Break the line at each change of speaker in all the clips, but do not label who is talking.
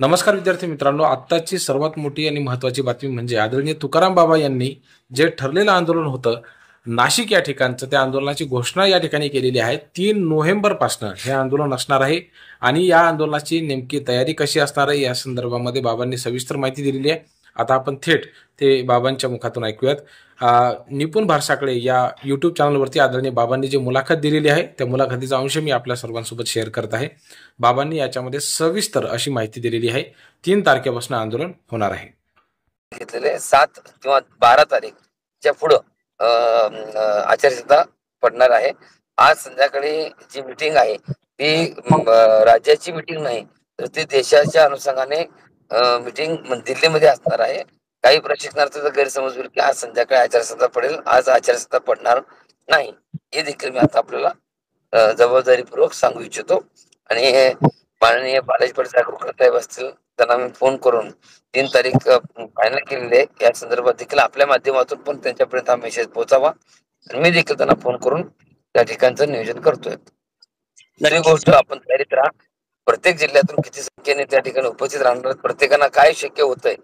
नमस्कार विद्यार्थी मित्रांनो, आत्ताची सर्वात मोठी आणि महत्त्वाची बातमी म्हणजे आदरणीय तुकाराम बाबा यांनी जे ठरलेलं आंदोलन होतं नाशिक या ठिकाणचं, त्या आंदोलनाची घोषणा या ठिकाणी केलेली आहे. 3 नोव्हेंबरपासनं हे आंदोलन असणार आहे आणि या आंदोलनाची नेमकी तयारी कशी असणार आहे या संदर्भामध्ये बाबांनी सविस्तर माहिती दिलेली आहे. आता आपण थेट ते बाबांच्या मुखातून ऐकूयात. निपुण भारसाकडे या यूट्यूब चॅनलवरती आदरणीय बाबांनी जी मुलाखत दिलेली आहे त्या मुलाखतीचा अंश मी आपल्या सर्वांसोबत शेअर करत आहे. बाबांनी याच्यामध्ये सविस्तर अशी माहिती दिलेली आहे. 3 तारखेपासून आंदोलन होणार आहे.
घेतलेले 7 किंवा 12 तारीखच्या पुढं आचारसंहिता पडणार आहे. आज संध्याकाळी जी मीटिंग आहे ती राज्याची मीटिंग नाही तर ती देशाच्या अनुषंगाने मीटिंग दिल्लीमध्ये असणार आहे. काही प्रशिक्षणार्थीचा गैरसमज होईल की आज संध्याकाळी आचारसंहिता पडेल, आज आचारसंहिता पडणार नाही. हे देखील मी आता आपल्याला जबाबदारीपूर्वक सांगू इच्छितो. आणि माननीय बालाजी पाटील साहेब असतील त्यांना मी फोन करून 3 तारीख फायनल केलेली आहे. या संदर्भात देखील आपल्या माध्यमातून पण त्यांच्यापर्यंत हा मेसेज पोहोचावा आणि मी देखील त्यांना फोन करून त्या ठिकाणचं नियोजन करतोय. दुसरी गोष्ट, आपण तयारीत राहा. प्रत्येक जिल्ह्यातून किती संख्येने त्या ठिकाणी उपस्थित राहणार, प्रत्येकांना काय शक्य होतंय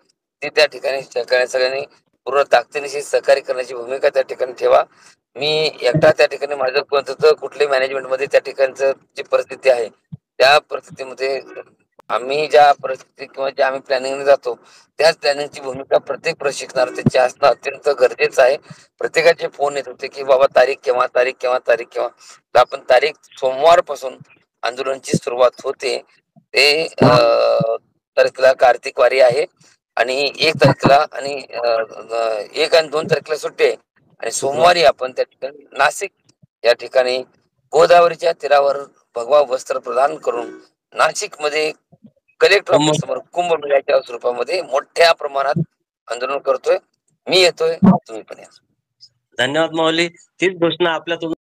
ती त्या ठिकाणी सगळ्यांनी पूर्ण ताकदीनिशी सहकार्य करण्याची भूमिका त्या ठिकाणी ठेवा. मी एकटा त्या ठिकाणी माझं कुठल्याही मॅनेजमेंट मध्ये त्या ठिकाणचं जी परिस्थिती आहे त्या परिस्थितीमध्ये आम्ही ज्या परिस्थिती किंवा ज्या आम्ही प्लॅनिंगने जातो त्याच प्लॅनिंगची भूमिका प्रत्येक प्रशिक्षणार्थीची असणं अत्यंत गरजेचं आहे. प्रत्येकाचे फोन येत होते की बाबा तारीख केव्हा, तारीख केव्हा, तारीख केव्हा. तर आपण तारीख सोमवारपासून आंदोलनाची सुरुवात होते. ते तारखेला कार्तिक वारी आहे आणि 1 तारखेला आणि 1 आणि 2 तारखेला सुट्टी आहे आणि सोमवारी आपण त्या ठिकाणी नाशिक या ठिकाणी गोदावरीच्या तीरावर भगवा वस्त्र प्रदान करून नाशिक मध्ये कलेक्टर ऑफिस समोर कुंभमेळ्याच्या स्वरूपामध्ये मोठ्या प्रमाणात आंदोलन करतोय. मी येतोय, तुम्ही पण या.
धन्यवाद माऊली. तीच घोषणा आपल्या